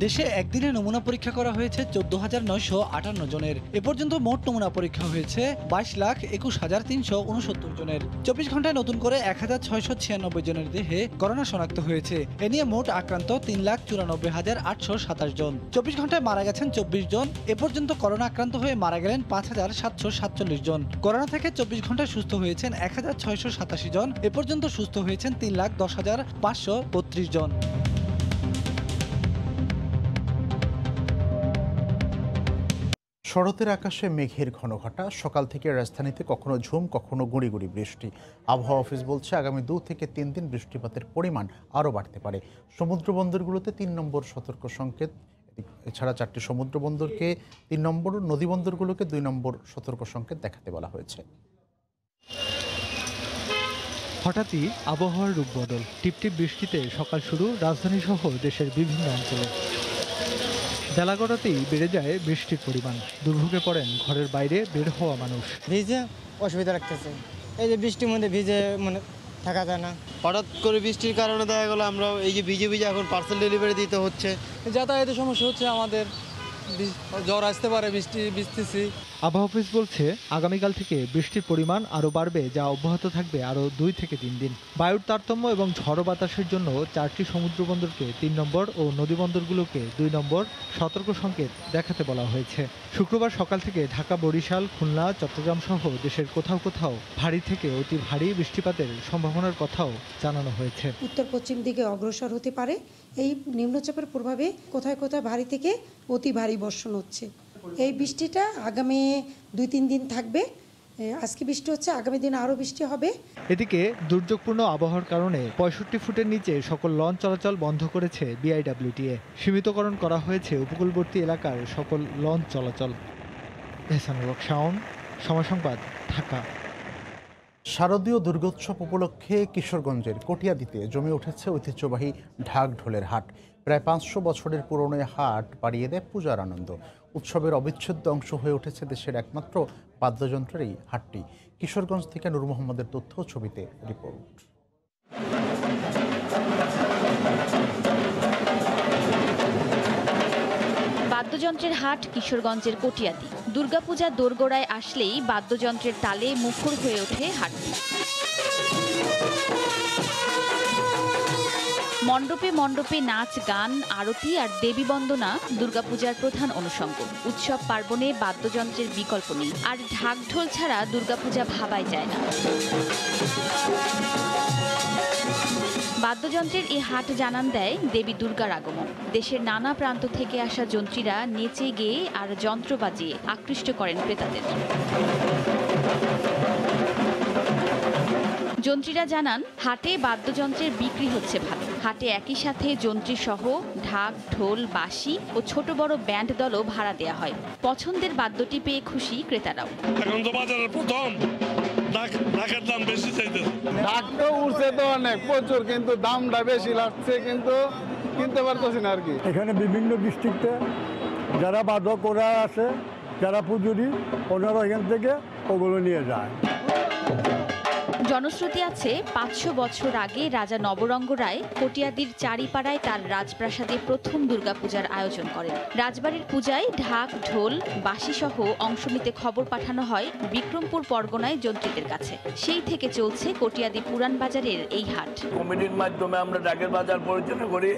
দেশে একদিনে নমুনা পরীক্ষা করা হয়েছে 14,958 জনের। এ পর্যন্ত মোট নমুনা পরীক্ষা হয়েছে 22,21,369 জনের। 24 ঘন্টায় নতুন করে 1,696 জনের দেহে করোনা শনাক্ত হয়েছে। এ নিয়ে মোট আক্রান্ত 3,94,827 জন। 24 ঘন্টায় মারা গেছেন 24 জন। এ পর্যন্ত করোনা আক্রান্ত হয়ে মারা গেলেন 5,747 জন। করোনা থেকে 24 ঘন্টায় সুস্থ হয়েছেন 1,687 জন। এ পর্যন্ত সুস্থ হয়েছেন 3,10,532 জন। শরতের আকাশে মেঘের ঘনঘটা, সকাল থেকে রাজধানীতে কখনো ঝুম কখনো গুঁড়ি গুঁড়ি বৃষ্টি। আবহাওয়া অফিস বলছে আগামী 2 থেকে 3 দিন বৃষ্টিপাতের পরিমাণ আরও বাড়তে পারে। সমুদ্র বন্দরগুলোতে 3 নম্বর সতর্ক সংকেত। এছাড়া 4টি সমুদ্র বন্দরকে 3 নম্বর, নদী বন্দরগুলোকে 2 নম্বর সতর্ক সংকেত দেখাতে বলা হয়েছে। হঠাৎই আবহাওয়ার রূপ বদল। টিপটিপ বৃষ্টিতে সকাল শুরু রাজধানী সহ দেশের বিভিন্ন অঞ্চলে। বেলা গড়াতেই বেড়ে যায় বৃষ্টির পরিমাণ। দুর্ভোগে পড়েন ঘরের বাইরে বের হওয়া মানুষ। ভিজে অসুবিধা রাখতেছে, এই যে বৃষ্টির মধ্যে ভিজে মানে থাকা যায় না। হঠাৎ করে বৃষ্টির কারণে দেখা গেলো আমরা এই যে ভিজে ভিজে এখন পার্সেল ডেলিভারি দিতে হচ্ছে। যাতায়াতের সমস্যা হচ্ছে আমাদের, জ্বর আসতে পারে বৃষ্টি ভিজতেছি। আবহাওয়া অফিস বলছে আগামীকাল থেকে বৃষ্টির পরিমাণ আরও বাড়বে, যা অব্যাহত থাকবে আরও 2 থেকে 3 দিন। বায়ুর তারতম্য এবং ঝড়ো বাতাসের জন্য 4টি সমুদ্র বন্দরকে 3 নম্বর ও নদী বন্দরগুলোকে 2 নম্বর সতর্ক সংকেত দেখাতে বলা হয়েছে। শুক্রবার সকাল থেকে ঢাকা, বরিশাল, খুলনা, চট্টগ্রাম সহ দেশের কোথাও কোথাও ভারী থেকে অতি ভারী বৃষ্টিপাতের সম্ভাবনার কথাও জানানো হয়েছে। উত্তর পশ্চিম দিকে অগ্রসর হতে পারে। এই নিম্নচাপের প্রভাবে কোথায় কোথায় ভারী থেকে অতি ভারী বর্ষণ হচ্ছে। এই বৃষ্টিটা আগামী 2-3 দিন থাকবে। আজকে বৃষ্টি হচ্ছে, আগামী দিন আরও বৃষ্টি হবে। এদিকে দুর্যোগপূর্ণ আবহাওয়ার কারণে 65 ফুটের নিচে সকল লঞ্চ চলাচল বন্ধ করেছে বিআইডব্লিউটিএ। সীমিতকরণ করা হয়েছে উপকূলবর্তী এলাকার সকল লঞ্চ চলাচল। এহসানুল হক শাওন, সময় সংবাদ, ঢাকা। শারদীয় দুর্গোৎসব উপলক্ষে কিশোরগঞ্জের কটিয়াদীতে জমে উঠেছে ঐতিহ্যবাহী ঢাক ঢোলের হাট। প্রায় 500 বছরের পুরনো হাট বাড়িয়ে দেয় পূজার আনন্দ। উৎসবের অবিচ্ছেদ্য অংশ হয়ে উঠেছে দেশের একমাত্র বাদ্যযন্ত্রের এই হাটটি। কিশোরগঞ্জ থেকে নূর মোহাম্মদের তথ্য, ছবিতে রিপোর্ট। বাদ্য বাদ্যযন্ত্রের হাট কিশোরগঞ্জের কটিয়াদি। দুর্গাপূজা দোরগোড়ায় আসলেই বাদ্যযন্ত্রের তালে মুখর হয়ে ওঠে হাটটি। মণ্ডপে মণ্ডপে নাচ, গান, আরতি আর দেবী বন্দনা দুর্গাপূজার প্রধান অনুষঙ্গ। উৎসব পার্বণে বাদ্যযন্ত্রের বিকল্প নেই, আর ঢাক ঢোল ছাড়া দুর্গাপূজা ভাবাই যায় না। বাদ্যযন্ত্রের এই হাট জানান দেয় দেবী দুর্গার আগমন। দেশের নানা প্রান্ত থেকে আসা যন্ত্রীরা নেচে গেয়ে আর যন্ত্র বাজিয়ে আকৃষ্ট করেন ক্রেতাদের। যন্ত্রীরা জানান, হাটে বাদ্যযন্ত্রের বিক্রি হচ্ছে ভালো। হাটে একই সাথে যন্ত্রী সহ ঢাক, ঢোল, বাঁশি ও ছোট বড় ব্যান্ড দলও ভাড়া দেয়া হয়। পছন্দের বাদ্যটি পেয়ে খুশি ক্রেতারাও। এখন তো বাজারের প্রথম ঢাকের দাম বেশি চাইতেছে। ঢাক তো উঠছে তো অনেক প্রচুর, কিন্তু দামটা বেশি লাগছে, কিন্তু কিনতে পারতেছি না আর কি। এখানে বিভিন্ন ডিস্ট্রিক্টে যারা বাদক ওরা আছে, যারা পুজুরি, ওনারা এখান থেকে ওগুলো নিয়ে যায়। জনশ্রুতি আছে 500 বছর আগে রাজা নবরঙ্গ রায় কটিয়াদির চারিপাড়ায় তার রাজপ্রাসাদে প্রথম দুর্গাপূজার আয়োজন করেন। রাজবাড়ির পূজায় ঢাক, ঢোল, বাঁশি সহ অংশ নিতে খবর পাঠানো হয় বিক্রমপুর পরগনায় যন্ত্রীদের কাছে। সেই থেকে চলছে কটিয়াদি পুরান বাজারের এই হাট। কমিটির মাধ্যমে আমরা ডাকের বাজার পরিচালনা করি।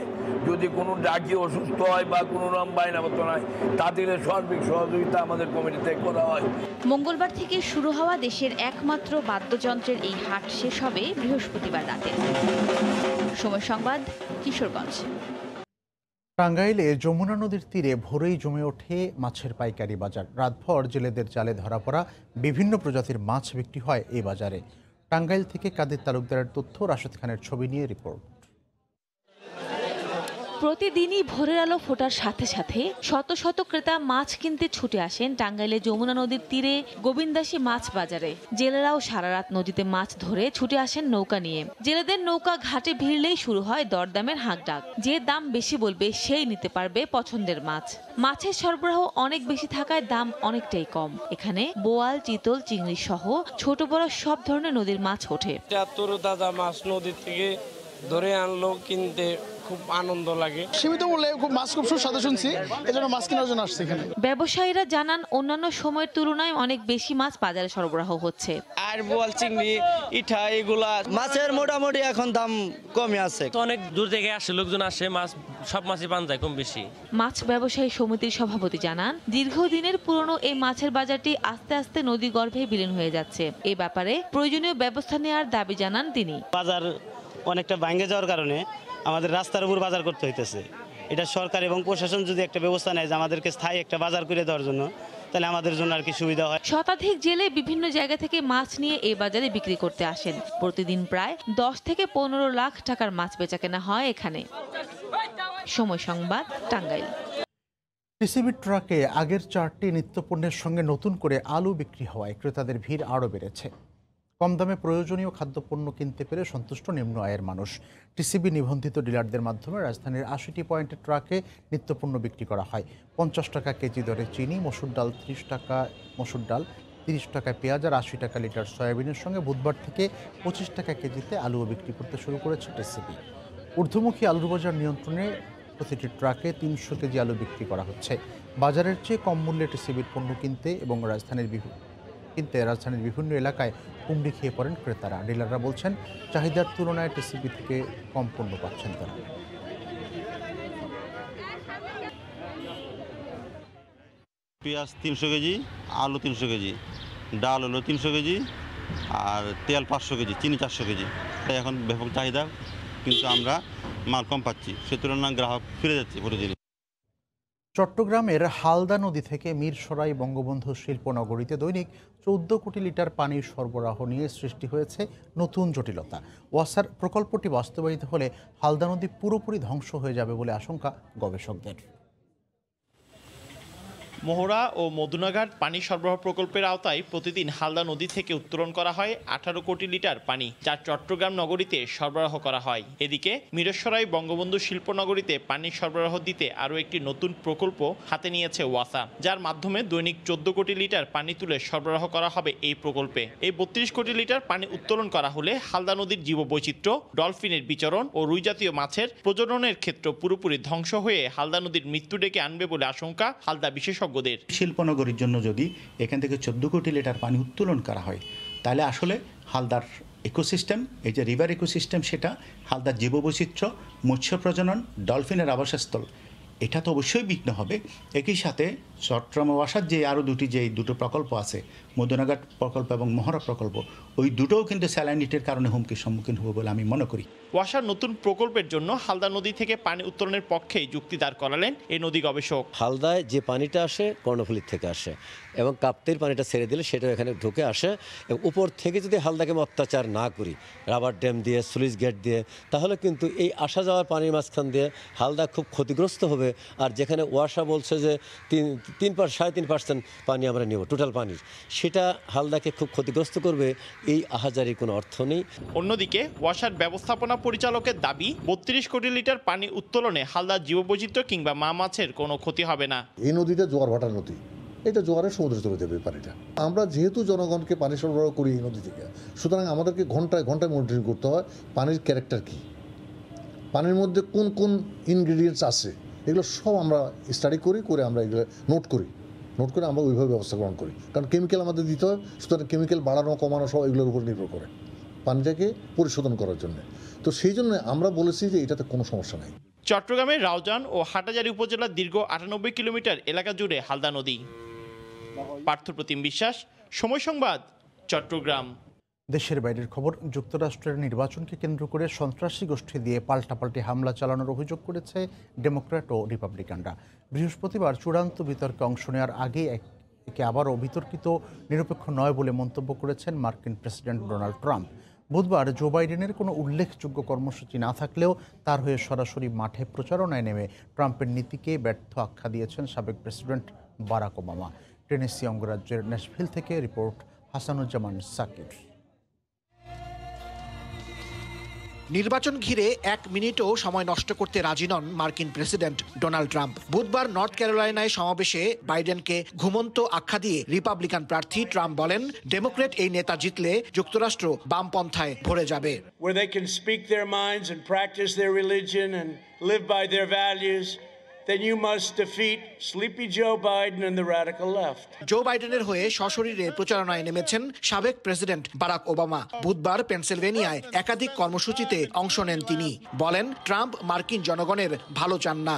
যদি কোনো ডাকি অসুস্থ হয় বা কোনো রকম বায়নাপত্র হয়, তাদের সার্বিক সহযোগিতা আমাদের কমিটি থেকে করা হয়। মঙ্গলবার থেকে শুরু হওয়া দেশের একমাত্র বাদ্যযন্ত্রের এই হাট শেষ হবে বৃহস্পতিবার রাতে। সময় সংবাদ, কিশোরগঞ্জ। টাঙ্গাইলে যমুনা নদীর তীরে ভোরেই জমে ওঠে মাছের পাইকারি বাজার। রাতভর জেলেদের জালে ধরা পড়া বিভিন্ন প্রজাতির মাছ বিক্রি হয় এই বাজারে। টাঙ্গাইল থেকে কাদের তালুকদারের তথ্য, রাশেদ খানের ছবি নিয়ে রিপোর্ট। প্রতিদিনই ভোরের আলো ফোটার সাথে সাথে শত শত ক্রেতা মাছ কিনতে ছুটে আসেন টাঙ্গাইলের যমুনা নদীর তীরে গোবিন্দাসী মাছ বাজারে। জেলেরাও সারা রাত নদীতে মাছ ধরে ছুটে আসেন নৌকা নিয়ে। জেলেদের নৌকা ঘাটে ভিড়লেই শুরু হয় দরদামের হাঁকডাক। যে দাম বেশি বলবে সেই নিতে পারবে পছন্দের মাছ। মাছের সরবরাহ অনেক বেশি থাকায় দাম অনেকটাই কম। এখানে বোয়াল, চিতল, চিংড়ি সহ ছোট বড় সব ধরনের নদীর মাছ ওঠে। তাজা মাছ নদীর থেকে ধরে আনলো, কিনতে খুব আনন্দ লাগে। সীমিত মূল্যে খুব মাছ খুব সুস্বাদু শুনছি, এজন্য মাছ কেনার জন্য আসছি এখানে। ব্যবসায়ীরা জানান, অন্যান্য সময়ের তুলনায় অনেক বেশি মাছ বাজারে সরবরাহ হচ্ছে। আর বোয়াল, চিংড়ি, ইঠা এগুলা মাছের মোটামুটি এখন দাম কমে আছে। অনেক দূর থেকে আসে লোকজন, আসে মাছ, সব মাছই পান যায় কম বেশি। মাছ ব্যবসায়ী সমিতির সভাপতি জানান, দীর্ঘদিনের পুরনো এই মাছের বাজারটি আস্তে আস্তে নদী গর্ভে বিলীন হয়ে যাচ্ছে। এ ব্যাপারে প্রয়োজনীয় ব্যবস্থা নেওয়ার দাবি জানান তিনি। বাজার অনেকটা ভাঙে যাওয়ার কারণে আমাদের রাস্তার উপর বাজার করতে হইতেছে। এটা সরকার এবং প্রশাসন যদি একটা ব্যবস্থা নেয় যে আমাদেরকে স্থায়ী একটা বাজার করে দেওয়ার জন্য, তাহলে আমাদের জন্য আর কি সুবিধা হয়। শতাধিক জেলে বিভিন্ন জায়গা থেকে মাছ নিয়ে এই বাজারে বিক্রি করতে আসেন। প্রতিদিন প্রায় 10 থেকে 15 লাখ টাকার মাছ বেচাকেনা হয় এখানে। সময় সংবাদ, টাঙ্গাইল। টিসিবি ট্রাকে আগের 4টি নিত্যপণ্যের সঙ্গে নতুন করে আলু বিক্রি হওয়ায় ক্রেতাদের ভিড় আরও বেড়েছে। কম দামে প্রয়োজনীয় খাদ্যপণ্য কিনতে পেরে সন্তুষ্ট নিম্ন আয়ের মানুষ। টিসিবি নিবন্ধিত ডিলারদের মাধ্যমে রাজধানীর 80টি পয়েন্টের ট্রাকে নিত্যপণ্য বিক্রি করা হয়। 50 টাকা কেজি দরে চিনি, মসুর ডাল 30 টাকা মসুর ডাল, 30 টাকায় পেঁয়াজ আর 80 টাকা লিটার সয়াবিনের সঙ্গে বুধবার থেকে 25 টাকা কেজিতে আলুও বিক্রি করতে শুরু করেছে টিসিবি। ঊর্ধ্বমুখী আলুর বাজার নিয়ন্ত্রণে প্রতিটি ট্রাকে 300 কেজি আলু বিক্রি করা হচ্ছে। বাজারের চেয়ে কম মূল্যে টিসিবির পণ্য কিনতে এবং রাজধানীর বিভিন্ন এলাকায় হুমড়ি খেয়ে পড়েন ক্রেতারা। ডিলাররা বলছেন, চাহিদার তুলনায় টিসিবি থেকে কম পণ্য পাচ্ছেন তারা। পেঁয়াজ 300 কেজি, আলু 300 কেজি, ডাল হলো 300 কেজি, আর তেল 500 কেজি, চিনি 400 কেজি। তাই এখন ব্যাপক চাহিদা, কিন্তু আমরা মাল কম পাচ্ছি, সে তুলনায় গ্রাহক ফিরে যাচ্ছে প্রতিদিন। চট্টগ্রামের হালদা নদী থেকে মিরসরাই বঙ্গবন্ধু শিল্পনগরীতে দৈনিক 14 কোটি লিটার পানির সরবরাহ নিয়ে সৃষ্টি হয়েছে নতুন জটিলতা। ওয়াসার প্রকল্পটি বাস্তবায়িত হলে হালদা নদী পুরোপুরি ধ্বংস হয়ে যাবে বলে আশঙ্কা গবেষকদের। মোহরা ও মদুনাঘাট পানি সরবরাহ প্রকল্পের আওতায় প্রতিদিন হালদা নদী থেকে উত্তোলন করা হয় 18 কোটি লিটার পানি, যা চট্টগ্রাম নগরীতে সরবরাহ করা হয়। এদিকে মিরসরাই বঙ্গবন্ধু শিল্পনগরীতে পানি সরবরাহ দিতে আরও একটি নতুন প্রকল্প হাতে নিয়েছে ওয়াসা, যার মাধ্যমে দৈনিক 14 কোটি লিটার পানি তুলে সরবরাহ করা হবে এই প্রকল্পে। এই 32 কোটি লিটার পানি উত্তোলন করা হলে হালদা নদীর জীববৈচিত্র্য, ডলফিনের বিচরণ ও রুই জাতীয় মাছের প্রজননের ক্ষেত্র পুরোপুরি ধ্বংস হয়ে হালদা নদীর মৃত্যু ডেকে আনবে বলে আশঙ্কা হালদা বিশেষজ্ঞদের। শিল্পনগরীর জন্য যদি এখান থেকে 14 কোটি লিটার পানি উত্তোলন করা হয়, তাহলে আসলে হালদার ইকোসিস্টেম, এই যে রিভার ইকোসিস্টেম, সেটা হালদার জীববৈচিত্র্য, মৎস্য প্রজনন, ডলফিনের আবাসস্থল, এটা তো অবশ্যই বিঘ্ন হবে। একই সাথে চট্টগ্রাম ওয়াসার যে আরও দুটো প্রকল্প আছে, মদুনাঘাট প্রকল্প এবং মহড়া প্রকল্প, ওই দুটোও কিন্তু স্যালাইনিটির কারণে হুমকির সম্মুখীন হবে বলে আমি মনে করি। ওয়াসার নতুন প্রকল্পের জন্য হালদা নদী থেকে পানি উত্তোলনের পক্ষে যুক্তি দাঁড় করালেন এই নদী গবেষক। হালদায় যে পানিটা আসে কর্ণফুলির থেকে আসে এবং কাপ্তের পানিটা ছেড়ে দিলে সেটা এখানে ঢুকে আসে, এবং উপর থেকে যদি হালদাকে অত্যাচার না করি রাবার ড্যাম দিয়ে, স্লুইস গেট দিয়ে, তাহলে কিন্তু এই আসা যাওয়ার পানির মাঝখান দিয়ে হালদা খুব ক্ষতিগ্রস্ত হবে। আর যেখানে ওয়াসা বলছে যে 3.5% পানি আমরা নেব টোটাল পানির, সেটা হালদাকে খুব ক্ষতিগ্রস্ত করবে। এই আহাজারির কোনো অর্থ নেই। অন্যদিকে ওয়াসার ব্যবস্থাপনা পরিচালকের দাবি 32 কোটি লিটার পানি উত্তোলনে হালদার জীববৈচিত্র্য কিংবা মা মাছের কোনো ক্ষতি হবে না। এই নদীটা জোয়ার ভাটার নদী, এটা জোয়ারে সমুদ্রে চলে যাবে পানিটা। আমরা যেহেতু জনগণকে পানি সরবরাহ করি এই নদী থেকে, সুতরাং আমাদেরকে ঘন্টায় ঘন্টায় মনিটরিং করতে হয় পানির ক্যারেক্টার কী, পানির মধ্যে কোন কোন ইনগ্রিডিয়েন্টস আছে, এগুলো সব আমরা স্টাডি করে আমরা এগুলো নোট করে আমরা ওইভাবে ব্যবস্থা গ্রহণ করি। কারণ কেমিক্যাল আমাদের দিতে হয়, সুতরাং কেমিক্যাল বাড়ানো কমানো সব এগুলোর উপর নির্ভর করে পানিটাকে পরিশোধন করার জন্য। তো সেই জন্য আমরা বলেছি যে এটাতে কোনো সমস্যা নেই। চট্টগ্রামের রাউজান ও হাটাজারি উপজেলার দীর্ঘ 98 কিলোমিটার এলাকা জুড়ে হালদা নদী। পার্থপ্রতিম বিশ্বাস, সময় সংবাদ, চট্টগ্রাম। দেশের বাইরের খবর। যুক্তরাষ্ট্রের নির্বাচনকে কেন্দ্র করে সন্ত্রাসী গোষ্ঠী দিয়ে পাল্টাপাল্টি হামলা চালানোর অভিযোগ করেছে ডেমোক্র্যাট ও রিপাবলিকানরা। বৃহস্পতিবার চূড়ান্ত বিতর্কে অংশ নেওয়ার আগে একে আবারও বিতর্কিত, নিরপেক্ষ নয় বলে মন্তব্য করেছেন মার্কিন প্রেসিডেন্ট ডোনাল্ড ট্রাম্প। বুধবার জো বাইডেনের কোনো উল্লেখযোগ্য কর্মসূচি না থাকলেও তার হয়ে সরাসরি মাঠে প্রচারণায় নেমে ট্রাম্পের নীতিকে ব্যর্থ আখ্যা দিয়েছেন সাবেক প্রেসিডেন্ট বারাক ওবামা। টেনেসি অঙ্গরাজ্যের ন্যাশভিল থেকে রিপোর্ট হাসানুজ্জামান সাকির। নির্বাচন ঘিরে 1 মিনিটও সময় নষ্ট করতে রাজি নন মার্কিন প্রেসিডেন্ট ডোনাল্ড ট্রাম্প। বুধবার নর্থ ক্যারোলাইনায় সমাবেশে বাইডেনকে ঘুমন্ত আখ্যা দিয়ে রিপাবলিকান প্রার্থী ট্রাম্প বলেন, ডেমোক্রেট এই নেতা জিতলে যুক্তরাষ্ট্র বামপন্থায় ভরে যাবে। Where they can speak their minds and practice their religion and live by their values, then you must defeat Sleepy Joe Biden and the radical left. জো বাইডেনের হয়ে সশরীরে প্রচারণায় নেমেছেন সাবেক প্রেসিডেন্ট বারাক ওবামা। বুধবার পেনসিলভেনিয়ায় একাধিক কর্মসূচিতে অংশ নেন তিনি। বলেন, ট্রাম্প মার্কিন জনগণের ভালো চান না।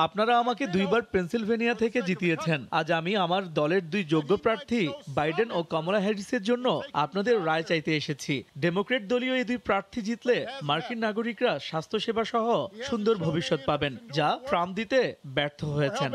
আপনারা আমাকে 2বার পেনসিলভেনিয়া থেকে জিতিয়েছেন। আজ আমি আমার দলের 2 যোগ্য প্রার্থী বাইডেন ও কমলা হ্যারিসের জন্য আপনাদের রায় চাইতে এসেছি। ডেমোক্রেট দলীয় এই 2 প্রার্থী জিতলে মার্কিন নাগরিকরা স্বাস্থ্যসেবা সহ সুন্দর ভবিষ্যৎ পাবেন, যা ট্রাম্প দিতে ব্যর্থ হয়েছেন।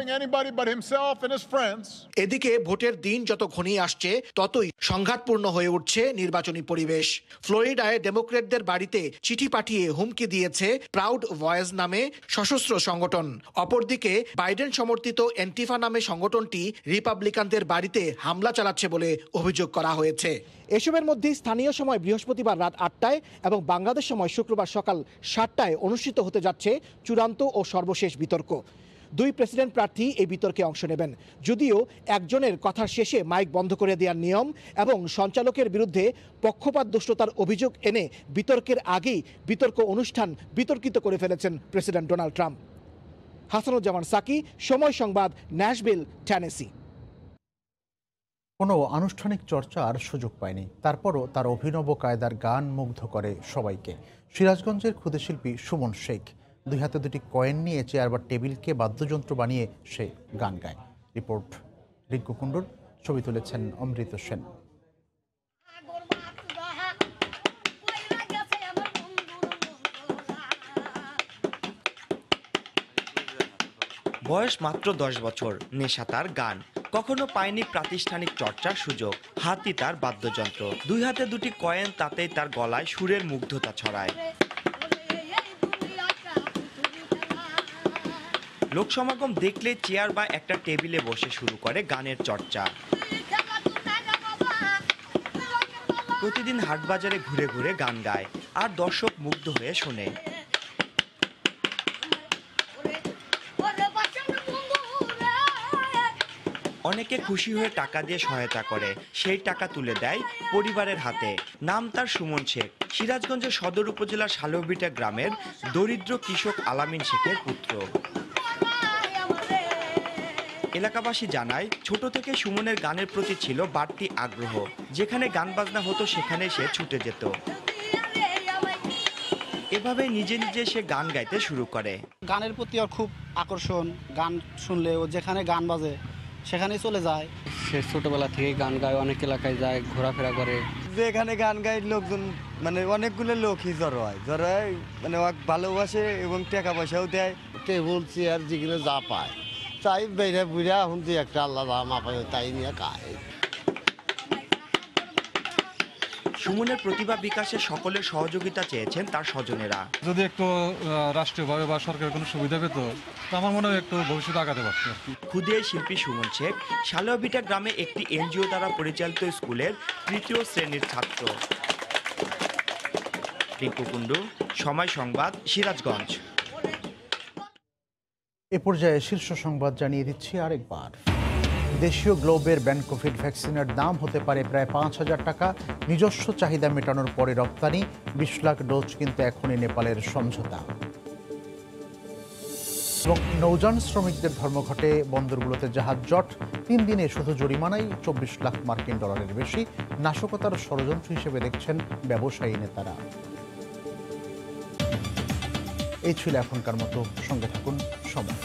এদিকে ভোটের দিন যত ঘনিয়ে আসছে ততই সংঘাতপূর্ণ হয়ে উঠছে নির্বাচনী পরিবেশ। ফ্লোরিডায় ডেমোক্রেটদের বাড়িতে চিঠি পাঠিয়ে হুমকি দিয়েছে প্রাউড ভয়েস নামে সশস্ত্র সংগঠন। অপরদিকে বাইডেন সমর্থিত এন্টিফা নামে সংগঠনটি রিপাবলিকানদের বাড়িতে হামলা চালাচ্ছে বলে অভিযোগ করা হয়েছে। এসবের মধ্যে স্থানীয় সময় বৃহস্পতিবার রাত 8টায় এবং বাংলাদেশ সময় শুক্রবার সকাল 7টায় অনুষ্ঠিত হতে যাচ্ছে চূড়ান্ত ও সর্বশেষ বিতর্ক। 2 প্রেসিডেন্ট প্রার্থী এই বিতর্কে অংশ নেবেন। যদিও একজনের কথার শেষে মাইক বন্ধ করে দেওয়ার নিয়ম এবং সঞ্চালকের বিরুদ্ধে পক্ষপাত দুষ্টতার অভিযোগ এনে বিতর্কের আগেই বিতর্ক অনুষ্ঠান বিতর্কিত করে ফেলেছেন president Donald Trump. Hasanuzzaman Saki, Somoy Sangbad, Nashville, Tennessee. কোনো আনুষ্ঠানিক চর্চার সুযোগ পায়নি, তারপরও তার অভিনব কায়দার গান মুগ্ধ করে সবাইকে। সিরাজগঞ্জের ক্ষুদেশিল্পী সুমন শেখ 2 হাতে 2টি কয়েন নিয়ে চেয়ার বা টেবিলকে বাদ্যযন্ত্র বানিয়ে সে গান গায়। রিপোর্ট রিঙ্কু কুণ্ডুর, ছবি তুলেছেন অমৃত সেন। বয়স মাত্র 10 বছর, নেশা তার গান, কখনো পায়নি প্রাতিষ্ঠানিক চর্চার সুযোগ। হাতই তার বাদ্যযন্ত্র, 2 হাতে 2টি কয়েন, তাতেই তার গলায় সুরের মুগ্ধতা ছড়ায়। লোক সমাগম দেখলে চেয়ার বা একটা টেবিলে বসে শুরু করে গানের চর্চা। প্রতিদিন হাটবাজারে ঘুরে ঘুরে গান গায় আর দর্শক মুগ্ধ হয়ে শোনে। অনেকে খুশি হয়ে টাকা দিয়ে সহায়তা করে, সেই টাকা তুলে দেয় পরিবারের হাতে। নাম তার সুমন শেখ, সিরাজগঞ্জের সদর উপজেলার শালবিটা গ্রামের দরিদ্র কৃষক আলামিন শেখের পুত্র। এলাকাবাসী জানায়, ছোট থেকে সুমনের গানের প্রতি ছিল বাড়তি আগ্রহ। যেখানে গান বাজনা হতো সেখানে সে ছুটে যেত। এভাবে নিজে নিজে সে গান গাইতে শুরু করে। গানের প্রতি ওর খুব আকর্ষণ, গান শুনলে ও যেখানে গান বাজে সেখানেই চলে যায়। সে ছোটবেলা থেকে গান গায়, অনেক এলাকায় যায়, ঘোরাফেরা করে। যেখানে গান গায় লোকজন মানে অনেকগুলো লোকই জড়ো হয়, মানে ভালোবাসে এবং টাকা পয়সাও দেয়। টেবুল চেয়ার যেগুলো যা পায় তাই বেড়ে বুড়া এখন যে একটা আল্লাহ মাপায় তাই নিয়ে খায়। সুমনের প্রতিভা বিকাশে সকলের সহযোগিতা চেয়েছেন তার স্বজনেরা। যদি একটু রাষ্ট্রীয়ভাবে বা সরকারের কোনো সুবিধা পেত তো আমার মনে হয় একটু ভবিষ্যতে আগাতে পারত। ক্ষুদিরাই শিল্পী সুমন শেখ শালবিটা গ্রামে একটি এনজিও দ্বারা পরিচালিত স্কুলের ৩য় শ্রেণীর ছাত্র। রিঙ্কু কুণ্ডু, সময় সংবাদ, সিরাজগঞ্জ। এ পর্যায়ে শীর্ষ সংবাদ জানিয়ে দিচ্ছি আরেকবার। দেশীয় গ্লোবের ব্যানকোভিড ভ্যাকসিনের দাম হতে পারে প্রায় ৫,০০০ টাকা। নিজস্ব চাহিদা মেটানোর পরে রপ্তানি, ২০ লাখ ডোজ কিন্তু এখনই নেপালের সমঝোতা। এবং নৌযান শ্রমিকদের ধর্মঘটে বন্দরগুলোতে জাহাজ জট, ৩ দিনে শুধু জরিমানাই ২৪ লাখ মার্কিন ডলারের বেশি। নাশকতার ষড়যন্ত্র হিসেবে দেখছেন ব্যবসায়ী নেতারা। এই ছিল এখনকার মতো, সঙ্গে থাকুন সময়।